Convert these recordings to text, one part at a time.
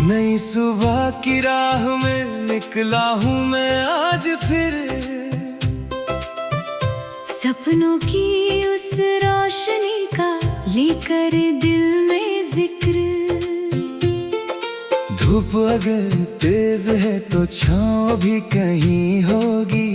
नई सुबह की राह में निकला हूँ मैं आज फिर, सपनों की उस रोशनी का लेकर दिल में जिक्र। धूप अगर तेज है तो छाँव भी कहीं होगी,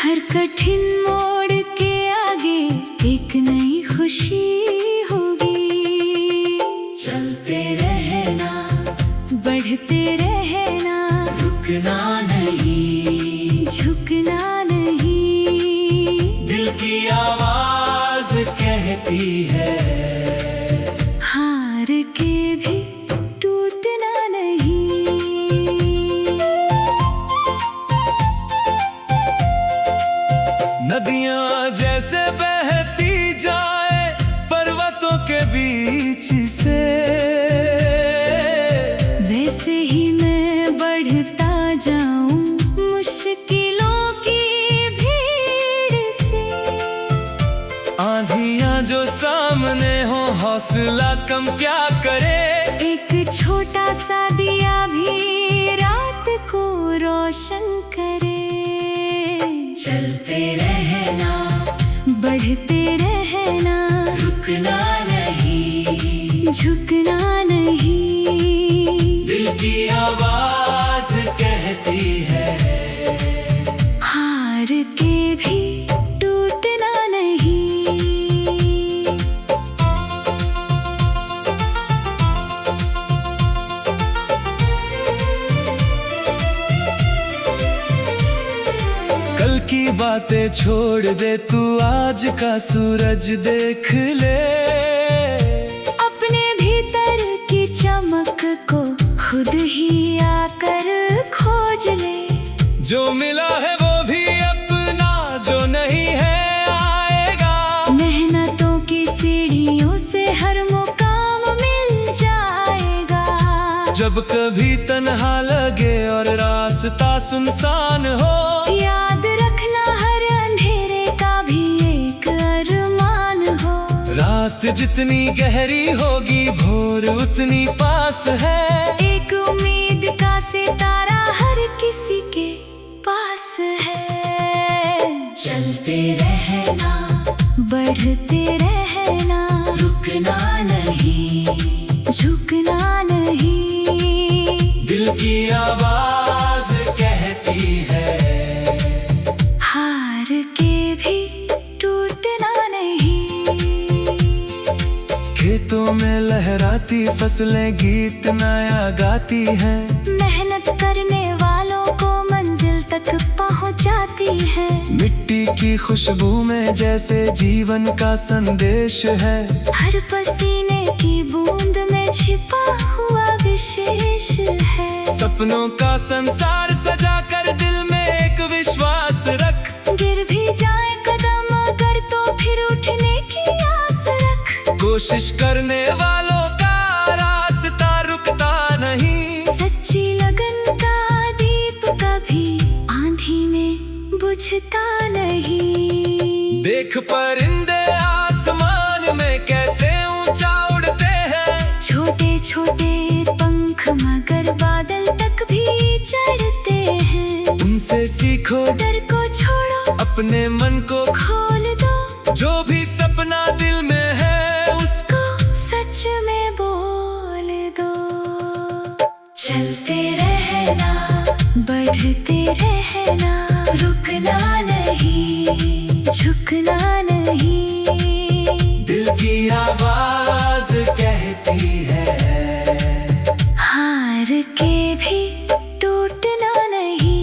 हर कठिन मोड़ के आगे एक नई खुशी होगी। चलते रहना, बढ़ते रहना, रुकना नहीं, झुकना नहीं। दिल की आवाज कहती है, हार के भी टूटना नहीं। नदियाँ जैसे बहती जाए पर्वतों के बीच से, वैसे ही मैं बढ़ता जाऊं मुश्किलों की भीड़ से। आंधियाँ जो सामने हो हौसला कम क्या करे, एक छोटा सा दिया भी रात को रोशन करे। चलते रहना, बढ़ते रहना, रुकना नहीं, झुकना नहीं। दिल की आवाज कहती है, हार के भी टूटना नहीं। कल की बातें छोड़ दे तू आज का सूरज देख ले, अपने भीतर की चमक को खुद ही आकर खोज ले। जो मिला है वो भी अपना, जो नहीं है आएगा। मेहनतों की सीढ़ियों से हर मुकाम मिल जाएगा। जब कभी तन्हा लगे और रास्ता सुनसान हो, याद रखना हर अंधेरे का भी एक अरमान हो। रात जितनी गहरी होगी भोर उतनी पास है। एक उम्मीद का सितारा हर किसी के पास है। चलते रहना, बढ़ते रहना, रुकना नहीं, झुकना नहीं। दिल की आवाज कहती है, हार के भी टूटना नहीं। खेतों में लहराती फसलें गीत नया गाती हैं। मेहनत करने वालों को मंजिल तक पहुंचाती है। मिट्टी की खुशबू में जैसे जीवन का संदेश है। हर पसीने की बूंद में छिपा हुआ विशेष है। सपनों का संसार सजा कर दिल में एक विश्वास रख। गिर भी जाए कदम अगर तो फिर उठने की आस रख। कोशिश करने वालों का रास्ता रुकता नहीं। सच्ची लगन का दीप कभी आंधी में बुझता नहीं। देख परिंदे आसमान में कैसे ऊंचा उड़ते हैं। छोटे छोटे पंख मगर बादल तक भी चढ़ते हैं। उनसे सीखो, डर को छोड़ो, अपने मन को खोल दो। जो भी सपना दिल में है उसको सच में बोल दो। चलते रहना, बढ़ते रहना, रुकना नहीं, झुकना नहीं। दिल की आवाज कहती है, हार के भी टूटना नहीं।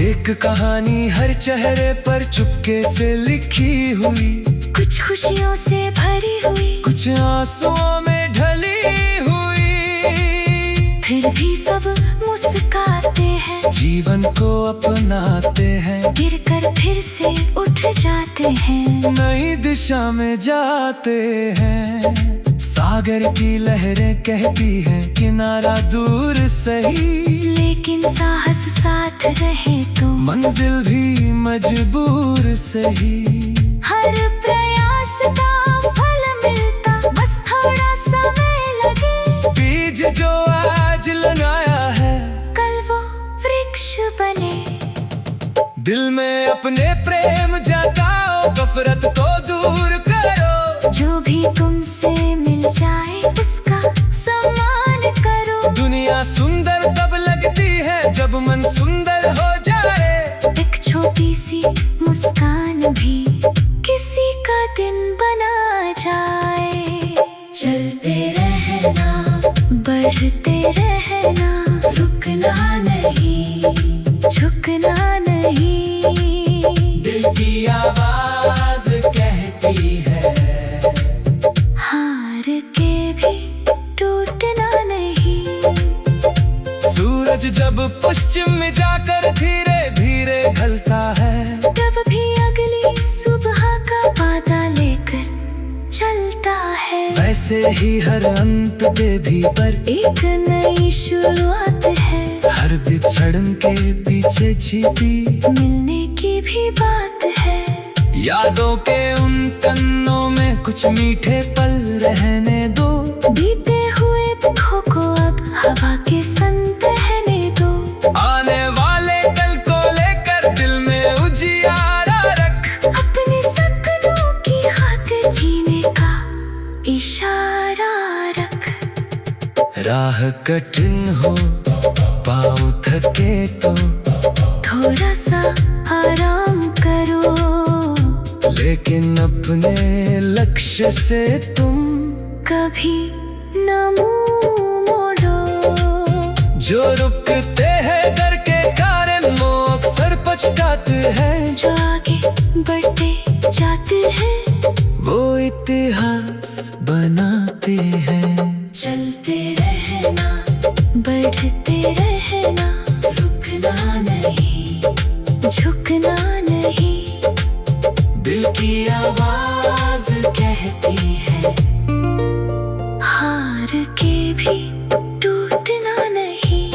एक कहानी हर चेहरे पर चुपके से लिखी हुई। कुछ खुशियों से भरी हुई, कुछ आंसुओं में ढली हुई। फिर भी सब मुस्कुराते हैं। जीवन को अपनाते हैं। गिरकर फिर से उठ जाते हैं। नई दिशा में जाते हैं। सागर की लहरें कहती हैं किनारा दूर सही, लेकिन साहस साथ रहे तो मंजिल भी मजबूर सही। हर प्रयास का फल मिलता, बस थोड़ा समय अपने प्रेम जताओ, गफरत को दूर करो। जो भी तुमसे मिल जाए उसका सम्मान करो। दुनिया सुंदर तब लगती है जब मन सुंदर हो जाए। एक छोटी सी मुस्कान भी किसी का दिन बना जाए। चलते रहना, बढ़ते रहना, रुकना नहीं, झुकना नहीं। दिल की आवाज कहती है, हार के भी टूटना नहीं। सूरज जब पश्चिम में जाकर धीरे धीरे ढलता है, तब भी अगली सुबह का वादा लेकर चलता है। वैसे ही हर अंत पे भी पर एक नई शुरुआत है। हर बिछड़न के पीछे छिपी मिलने की भी बात है। यादों के उन तन्नों में कुछ मीठे पल रहने दो। बीते हुए दुखों को अब हवा के संग बहने दो। आने वाले कल को लेकर दिल में उजियारा रख। अपने सपनों की खातिर जीने का इशारा रख। राह कठिन हो, पाँव थके तो थोड़ा सा आराम करो। लेकिन अपने लक्ष्य से तुम कभी न मुंह मोड़ो। जो रुकते हैं डर के कारण वो अक्सर पछताते हैं। जो आगे बढ़ते जाते हैं वो इतिहास बनाते हैं। चलते रहना, बढ़ते रहना, रुकना नहीं, झुकना नहीं। दिल की आवाज कहती है, हार के भी टूटना नहीं।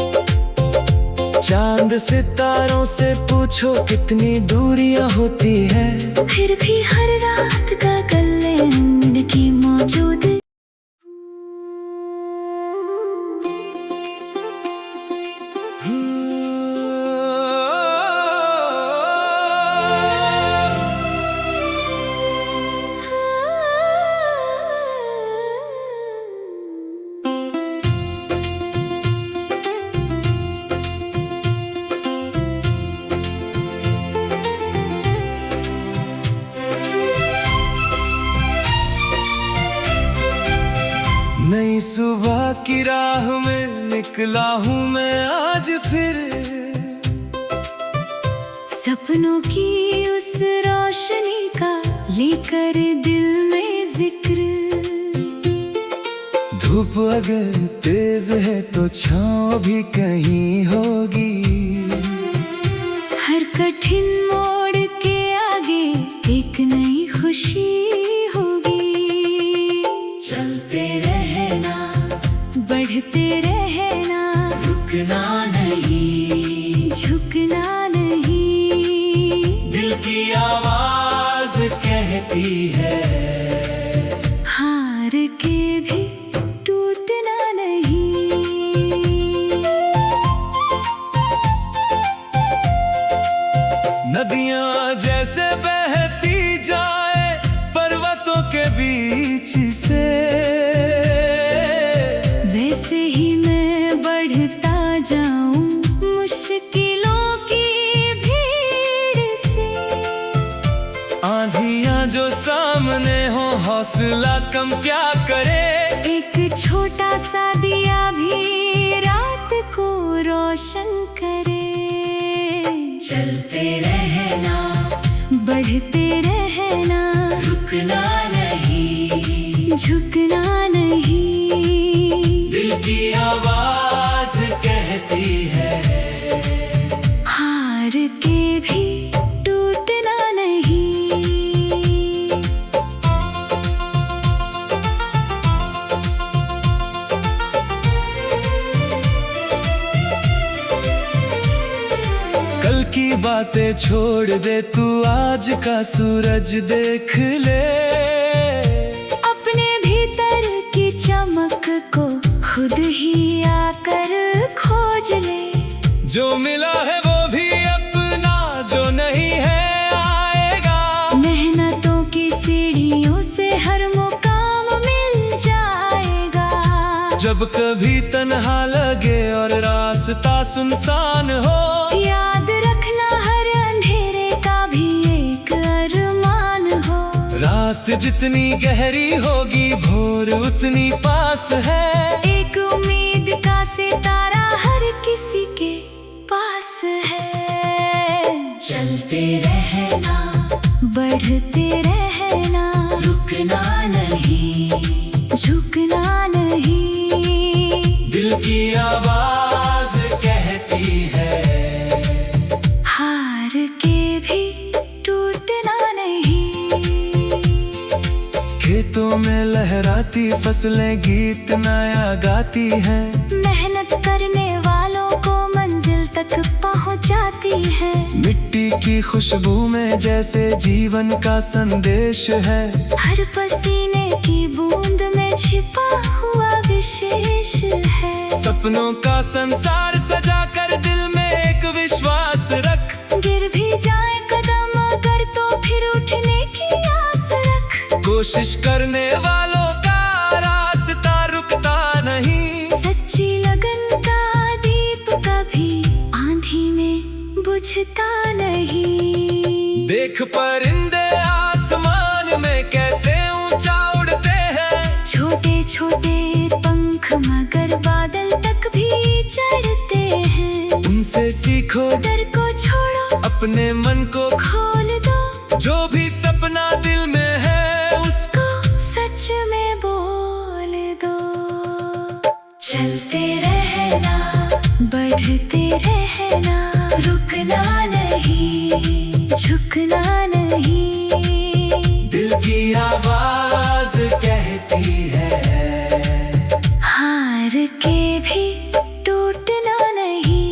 चांद सितारों से पूछो कितनी दूरियां होती हैं। फिर भी हर रात का गले उनकी मौजूद। नई सुबह की राह में निकला हूँ मैं आज फिर। सपनों की उस रोशनी का लेकर दिल में जिक्र। धूप अगर तेज है तो छाँव भी कहीं होगी। हर कठिन मोड़ के आगे एक नई खुशी होगी। चलते रहना, बढ़ते रहना, रुकना नहीं, झुकना नहीं। दिल की आवाज कहती है, हार के भी टूटना नहीं। नदियाँ जैसे बहती जाए पर्वतों के बीच से, वैसे ही मैं बढ़ता जाऊं मुश्किलों की भीड़ से। आंधियाँ जो सामने हो हौसला कम क्या करे। एक छोटा सा दिया भी रात को रोशन करे। चलते रहना, बढ़ते रहना, रुकना नहीं, झुकना नहीं। दिल की आवाज कहती है, हार के भी टूटना नहीं। कल की बातें छोड़ दे तू आज का सूरज देख ले। अपने भीतर की चमक को खुद ही आकर खोज ले। जो मिला है वो भी अपना, जो नहीं है जब कभी तन्हा लगे और रास्ता सुनसान हो, याद रखना हर अंधेरे का भी एक अरमान हो। रात जितनी गहरी होगी भोर उतनी पास है। एक उम्मीद का सितारा हर किसी के पास है। चलते रहना, बढ़ते रहना, रुकना नहीं, झुकना नहीं। दिल की आवाज कहती है, हार के भी टूटना नहीं। खेतों में लहराती फसलें गीत नया गाती हैं। मेहनत करने वालों को मंजिल तक पहुंचाती है। मिट्टी की खुशबू में जैसे जीवन का संदेश है। हर पसीने की बूंद में छिपा हुआ विशेष है। सपनों का संसार सजा कर दिल में एक विश्वास रख। गिर भी जाए कदम अगर तो फिर उठने की आस रख। कोशिश करने वालों का रास्ता रुकता नहीं। सच्ची लगन का दीप कभी आंधी में बुझता नहीं। देख परिंदे आसमान में कैसे ऊंचा उड़ते हैं। छोटे छोटे पंख मगर बादल तक भी चढ़ते हैं। उनसे सीखो, डर को छोड़ो, अपने मन को खोल दो। जो भी सपना दिल में है उसको सच में बोल दो। चलते रहना, बढ़ते रहना, रुकना नहीं, झुकना नहीं। दिल की आवाज कहती है, हार के भी टूटना नहीं।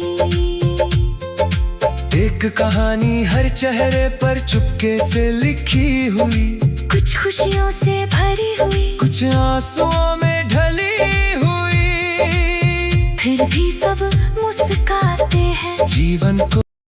एक कहानी हर चेहरे पर चुपके से लिखी हुई। कुछ खुशियों से भरी हुई, कुछ आंसुओं में ढली हुई। फिर भी सब मुस्कुराते हैं। जीवन को